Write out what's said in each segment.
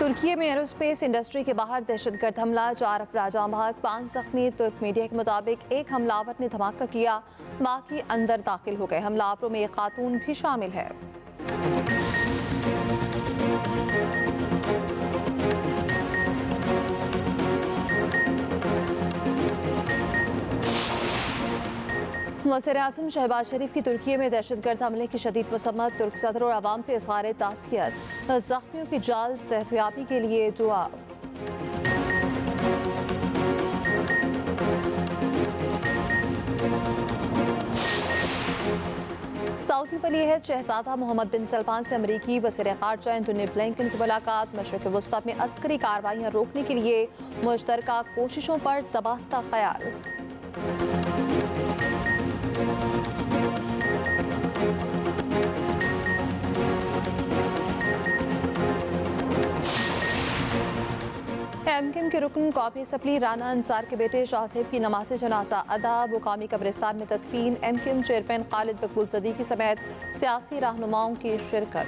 तुर्की में aerospace industry के बाहर दहशतगर्द हमला, 4 अफराद जाँ बहक, 5 जख्मी। तुर्क मीडिया के मुताबिक एक हमलावर ने धमाका किया, बाकी अंदर दाखिल हो गए। हमलावरों में एक खातून भी शामिल है। वज़ीर-ए-आज़म शहबाज शरीफ की तुर्की में दहशतगर्द हमले की शदीद मसम्मत। तुर्क सदर और आवाम से इज़हार ताज़ियत, ज़ख्मियों की जल्द सेहतयाबी के लिए दुआ। सऊदी वली-ए-अहद शहजादा मोहम्मद बिन सलमान से अमरीकी वज़ीर-ए-ख़ारजा एंटोनी ब्लिंकन की मुलाकात। मशरिक़ वस्ता में अस्करी कार्रवाइयाँ रोकने के लिए मुश्तरका कोशिशों पर तबादला ख़याल। एमक्यूएम के रुकन कौमी असम्बली राना अंसार के बेटे शाहजेब की नमाज जनाजा अदा। मुकामी कब्रिस्तान में तदफीन। एमक्यूएम चेयरमैन खालिद मकबूल सदीकी समेत सियासी रहनुमाओं की शिरकत।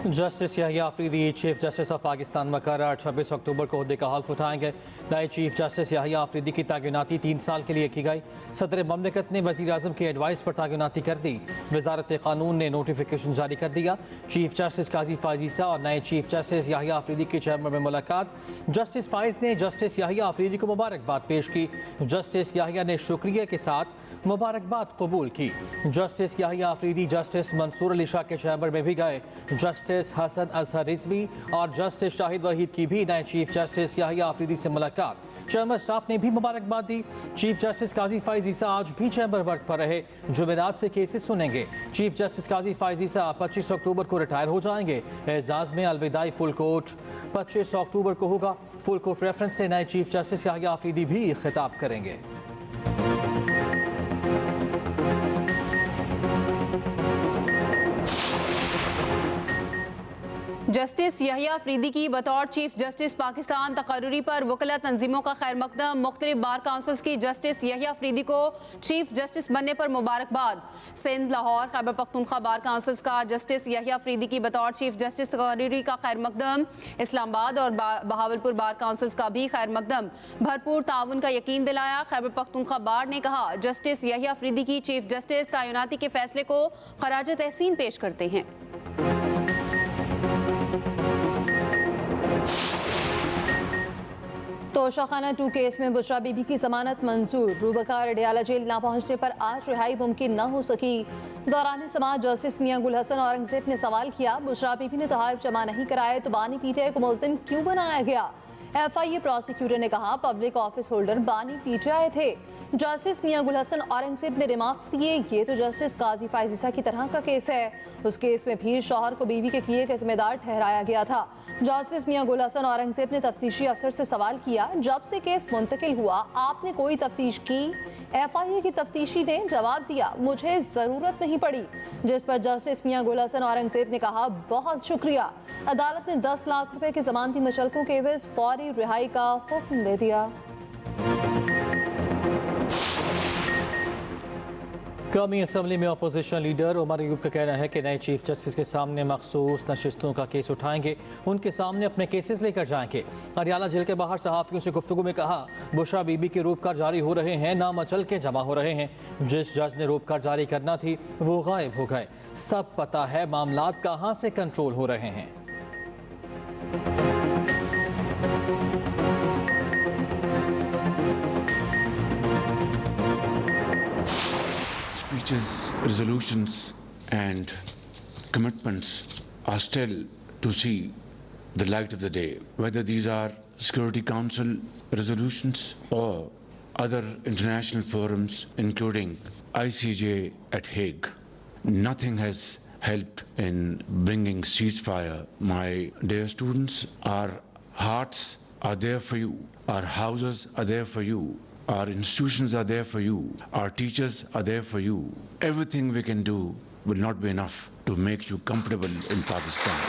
Justice Yahya Afridi chief justice of Pakistan मुकर्रर। 26 अक्टूबर को ओहदे का हल्फ उठाएंगे। नए चीफ जस्टिस याहिया अफरीदी की तैनाती 3 साल के लिए की गई। सदर ममलिकत ने वज़ीर आज़म की एडवाइस पर तैनाती कर दी। वजारत कानून ने नोटिफिकेशन जारी कर दिया। चीफ जस्टिस काजी फ़ाइज़ ईसा और नए चीफ जस्टिस याहिया अफरीदी के चैम्बर में मुलाकात। जस्टिस फ़ाइज़ ने जस्टिस याहिया अफरीदी को मुबारकबाद पेश की। जस्टिस याहिया ने शुक्रिया के साथ मुबारकबाद कबूल की। जस्टिस याहिया अफरीदी जस्टिस मंसूर अली शाह के चैम्बर में भी गए। जस्टिस हसन अजहर रिजवी और जस्टिस शाहिद वहीद की भी नए चीफ जस्टिस याहिया अफरीदी से मुलाकात। चैम्बर स्टाफ ने भी मुबारकबाद दी। चीफ जस्टिस काजी फ़ाइज़ ईसा आज भी चैम्बर वर्क पर रहे। जुमेरात से केसेस सुनेंगे। चीफ जस्टिस काजी फ़ाइज़ ईसा 25 अक्टूबर को रिटायर हो जाएंगे। एजाज में अलविदाई फुल कोर्ट 25 अक्टूबर को होगा। फुल कोर्ट रेफरेंस से नए चीफ जस्टिस याहिया अफरीदी भी खिताब करेंगे। जस्टिस याहिया अफरीदी की बतौर चीफ जस्टिस पाकिस्तान तकर्रुरी पर वकला तंजीमों का खैर मकदम। मुख्तलिफ बार काउंसिल्स की जस्टिस याहिया अफरीदी को चीफ जस्टिस बनने पर मुबारकबाद। सिंध, लाहौर, खैबर पख्तूनख्वा बार काउंसिल्स का जस्टिस याहिया अफरीदी की बतौर चीफ जस्टिस तकर्रुरी का खैर मकदम। इस्लामाबाद और बहावलपुर बार काउंसिल्स का भी खैर मकदम। भरपूर ताउन का यकीन दिलाया। खैबर पख्तूनख्वा बार ने कहा जस्टिस याहिया अफरीदी की चीफ जस्टिस तैनाती के फैसले को खराज तहसीन पेश करते हैं। तोशाखाना 2 केस में बुशरा बीबी की जमानत मंजूर। रूबकार अडियाला जेल ना पहुंचने पर आज रिहाई मुमकिन न हो सकी। दौरान समाअत जस्टिस मियां गुल हसन औरंगजेब ने सवाल किया, बुशरा बीबी ने तोहाइफ जमा नहीं कराए तो बानी पीटीआई को मुलजिम क्यों बनाया गया? FIA प्रोसिक्यूटर ने कहा पब्लिक ऑफिस होल्डर बानी पीटीआई थे। जस्टिस मियां गुल हसन औरंगजेब ने रिमार्क्स दिए, ये तो जस्टिस काजी फ़ाइज़ ईसा की तरह का केस है। उस केस में भी शौहर को बीवी के किए के जिम्मेदार ठहराया गया था। जस्टिस मियां गुल हसन औरंगजेब ने तफ्तीशी अफसर से सवाल किया, जब से केस मुंतकिल हुआ आपने कोई तफ्तीश की? FIA की तफ्तीशी ने जवाब दिया, मुझे ज़रूरत नहीं पड़ी। जिस पर जस्टिस मियां गुल हसन औरंगजेब ने कहा, बहुत शुक्रिया। अदालत ने 10 लाख रुपए के जमानती मुचलकों के एवज फौरी रिहाई का हुक्म दे दिया। कौमी असम्बली में अपोजिशन लीडर उमर अयूब का कहना है कि नए चीफ जस्टिस के सामने मखसूस नशिस्तों का केस उठाएंगे, उनके सामने अपने केसेस लेकर जाएंगे। अडियाला जेल के बाहर सहाफ़ियों से गुफ्तगू में कहा, बुशरा बीबी के रूपकार जारी हो रहे हैं, नामचल के जमा हो रहे हैं। जिस जज ने रूपकार जारी करना थी वो गायब हो गए। सब पता है मामलात कहाँ से कंट्रोल हो रहे हैं। Speeches, resolutions and commitments are still to see the light of the day, whether these are Security Council resolutions or other international forums including ICJ at Hague. Nothing has helped in bringing ceasefire. My dear students, our hearts are there for you, our houses are there for you, our institutions are there for you, our teachers are there for you. Everything we can do will not be enough to make you comfortable in Pakistan.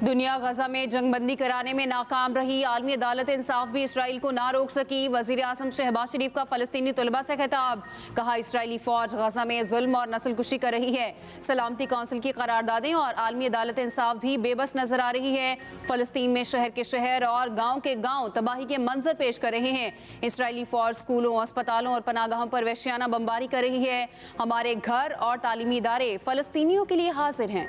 दुनिया गजा में जंगबंदी कराने में नाकाम रही, आलमी अदालत इंसाफ भी Israel को ना रोक सकी। वजीर आजम शहबाज शरीफ का फलस्तीनी तलबा से खिताब, कहा इसराइली फौज गजा में जुल्म और नस्लकुशी कर रही है। सलामती कौंसिल की करारदादें और आलमी अदालत इंसाफ भी बेबस नजर आ रही है। फलस्तीन में शहर के शहर और गाँव के गाँव तबाही के मंजर पेश कर रहे हैं। इसराइली फौज स्कूलों, अस्पतालों और पनागाहों पर वहशियाना बमबारी कर रही है। हमारे घर और तालीमी इदारे फलस्तीनियों के लिए हाजिर हैं।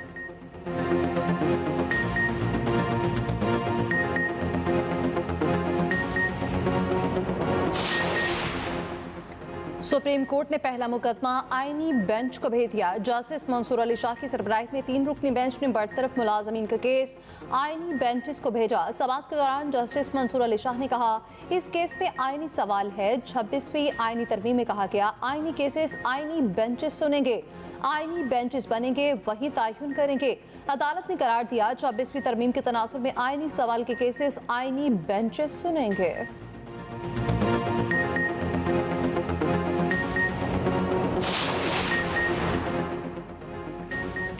सुप्रीम कोर्ट ने पहला मुकदमा आईनी बेंच को भेज दिया। जस्टिस मंसूर अली शाह की सरबराही में 3 रुकनी बेंच ने बरतरफ मुलाजमीन का केस आईनी बेंचेस को भेजा। समाअत के दौरान जस्टिस मंसूर अली शाह ने कहा, इस केस में आईनी सवाल है। 26वीं आईनी तरमीम में कहा गया, आईनी केसेस आईनी बेंचेस सुनेंगे, आईनी बेंचेस बनेंगे, वही तयन करेंगे। अदालत ने करार दिया, 26वीं तरमीम के तनासुर में आईनी सवाल के केसेस आईनी बेंचेस सुनेंगे।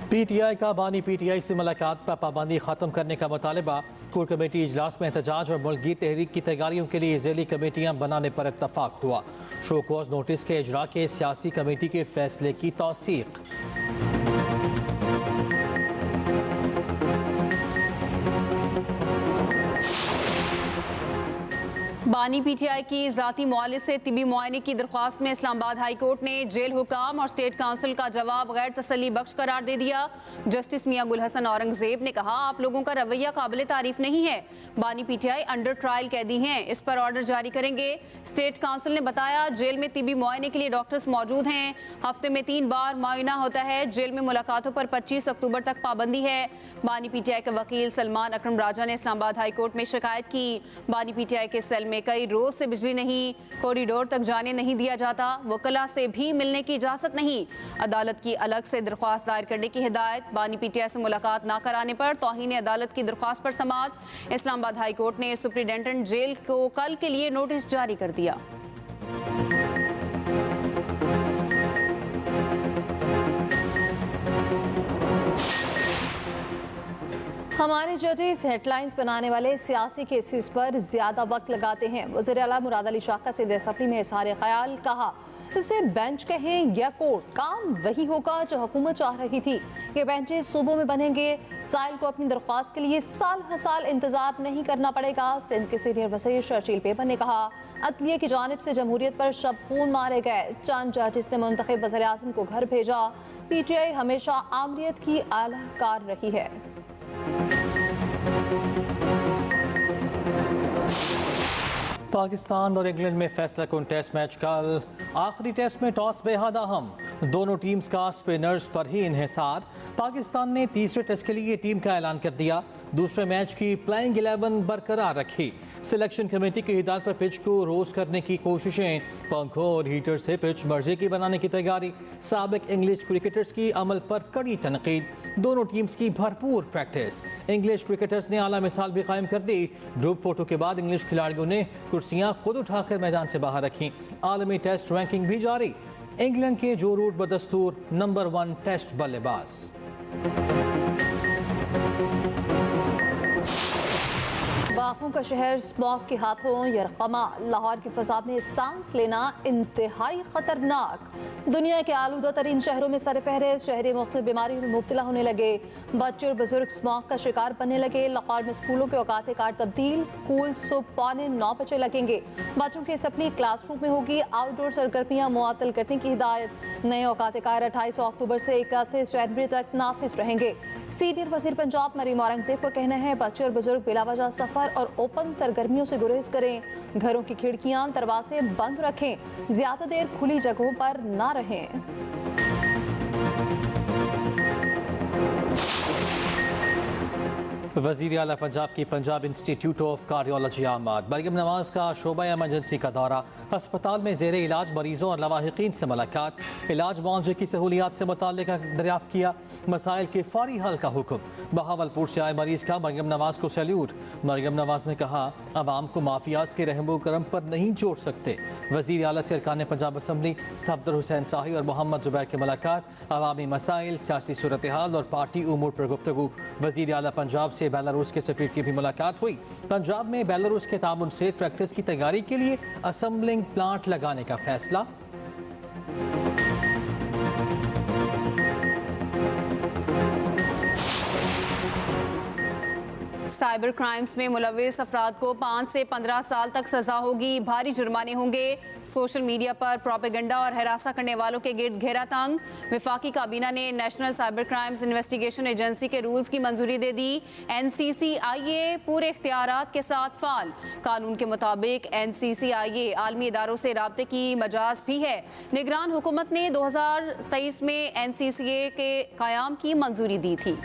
पीटीआई का बानी पीटीआई से मुलाकात पर पाबंदी खत्म करने का मुतालबा। कोर कमेटी इजलास में एहतजाज और मुल्की तहरीक की तैयारियों के लिए ज़ैली कमेटियां बनाने पर इत्तफाक हुआ। शो कॉज नोटिस के इजरा के सियासी कमेटी के फैसले की तौसीक। बानी पीटीआई की जाती मुआलिज से तिबी मुआयने की दरख्वास्त में इस्लामाबाद हाई कोर्ट ने जेल हुकाम और स्टेट काउंसिल का जवाब गैर तसल्ली बख्श करार दे दिया। जस्टिस मियां गुल हसन औरंगजेब ने कहा, आप लोगों का रवैया काबिल तारीफ नहीं है। बानी पीटीआई अंडर ट्रायल कैदी हैं, इस पर ऑर्डर जारी करेंगे। स्टेट काउंसिल ने बताया, जेल में तिबी मुआयने के लिए डॉक्टर्स मौजूद हैं। हफ्ते में 3 बार मुआयना होता है। जेल में मुलाकातों पर 25 अक्टूबर तक पाबंदी है। बानी पीटीआई के वकील सलमान अकरम राजा ने इस्लामाबाद हाई कोर्ट में शिकायत की। बानी पीटीआई के सेल में कई रोज से बिजली नहीं, कॉरिडोर तक जाने नहीं दिया जाता, वकला से भी मिलने की इजाजत नहीं। अदालत की अलग से दरख्वास्त दायर करने की हिदायत। बानी पीटीआई से मुलाकात ना कराने पर तौहीन अदालत की दरख्वास्त पर समाअत। इस्लामाबाद हाई कोर्ट ने सुप्रिंटेंडेंट जेल को कल के लिए नोटिस जारी कर दिया। हमारे जजेस हेडलाइंस बनाने वाले सियासी केसेस पर ज्यादा वक्त लगाते हैं। वज़ीर आला मुराद अली शाह का सीधे असम्बली में इज़हार ख्याल, कहा इसे बेंच कहें या कोर्ट, काम वही होगा जो हुकूमत चाह रही थी। ये बेंचेस सूबों में बनेंगे। साइल को अपनी दरख्वास्त के लिए साल हर साल इंतजार नहीं करना पड़ेगा। सिंध के सीनियर वज़ीर शर्जील पेपर ने कहा, अदलिया की जानिब से जमहूरियत पर शब खून मारे गए। चंद जजेस ने मुंतखब वज़ीर आज़म को घर भेजा। पीटीआई हमेशा आमरीत की आलाकार रही है। पाकिस्तान और इंग्लैंड में फैसला कुन टेस्ट मैच कल। आखिरी टेस्ट में टॉस बेहद अहम, दोनों टीम्स का स्पिनर्स पर ही इन्हिसार। पाकिस्तान ने तीसरे टेस्ट के लिए टीम का ऐलान कर दिया। दूसरे मैच की प्लेइंग 11 बरकरार रखी। सिलेक्शन कमेटी की हिदायत पर पिच को रोज करने की कोशिशें। पंखों और हीटर से पिच मर्जी की बनाने की तैयारी। साबिक इंग्लिश क्रिकेटर्स की अमल पर कड़ी तनकीद। दोनों टीम्स की भरपूर प्रैक्टिस। इंग्लिश क्रिकेटर्स ने आला मिसाल भी कायम कर दी। ग्रुप फोटो के बाद इंग्लिश खिलाड़ियों ने कुर्सियां खुद उठाकर मैदान से बाहर रखी। आलमी टेस्ट रैंकिंग भी जारी। इंग्लैंड के जो रूट बदस्तूर नंबर 1 टेस्ट बल्लेबाज। बागों का शहर स्मॉग के हाथों यरकमा। लाहौर की फ़ज़ा में सांस लेना इंतहाई ख़तरनाक। दुनिया के आलूदा तरीन शहरों में सरफहरिस्त शहरी मुख्तलिफ बीमारियों में मुब्तला होने लगे। बच्चे और बुजुर्ग स्मॉग का शिकार बनने लगे। लाहौर में स्कूलों के औकात कार तब्दील। स्कूल सुबह 8:45 बजे लगेंगे। बच्चों की अपनी क्लासरूम में होगी। आउटडोर सरगर्मियाँ मुअत्तल करने की हिदायत। नए औकात कार 28 अक्टूबर से 31 जनवरी तक नाफिज रहेंगे। सीनियर वज़ीर पंजाब मरीम औरंगजेब का कहना है, बच्चे और बुजुर्ग बिलावजह सफर और ओपन सरगर्मियों से गुरेज करें। घरों की खिड़कियां दरवाजे बंद रखें। ज्यादा देर खुली जगहों पर ना रहें। वज़ीर आला पंजाब की पंजाब इंस्टीट्यूट ऑफ कार्डियोलॉजी आमद। मरियम नवाज का शोबा एमरजेंसी का दौरा। अस्पताल में ज़ेरे इलाज मरीजों और लवाहिकीन से मुलाकात। इलाज मुआवजे की सहूलियात से मुताल्लिक़ दरियाफ्त किया। मसाइल के फौरी हल का हुक्म। बहावलपुर से आए मरीज का मरियम नवाज को सैल्यूट। मरियम नवाज ने कहा, अवाम को माफियाज के रहमो करम पर नहीं छोड़ सकते। वज़ीर आला से अरकान पंजाब असम्बली सफदर हुसैन शाही और मोहम्मद जुबैर की मुलाकात। अवामी मसाइल, सियासी सूरत हाल और पार्टी उमूर पर गुफ्तगू। वज़ीर आला पंजाब से से बेलारूस के सफीर की भी मुलाकात हुई। पंजाब में बेलारूस के ताउन से ट्रैक्टर्स की तैयारी के लिए असेंबलिंग प्लांट लगाने का फैसला। साइबर क्राइम्स में मुलविस अफराद को 5 से 15 साल तक सजा होगी, भारी जुर्माने होंगे। सोशल मीडिया पर प्रोपेगेंडा और हरासा करने वालों के गिर्द घेरा तंग। विफाकी काबीना ने national cyber crimes investigation agency के रूल्स की मंजूरी दे दी। NCCIA पूरे इख्तियारात के साथ फाल। कानून के मुताबिक NCCIA आलमी इदारों से राब्ते की मजाज भी है। निगरान हुकूमत ने 2023 में NCCA के क़याम की मंजूरी दी थी।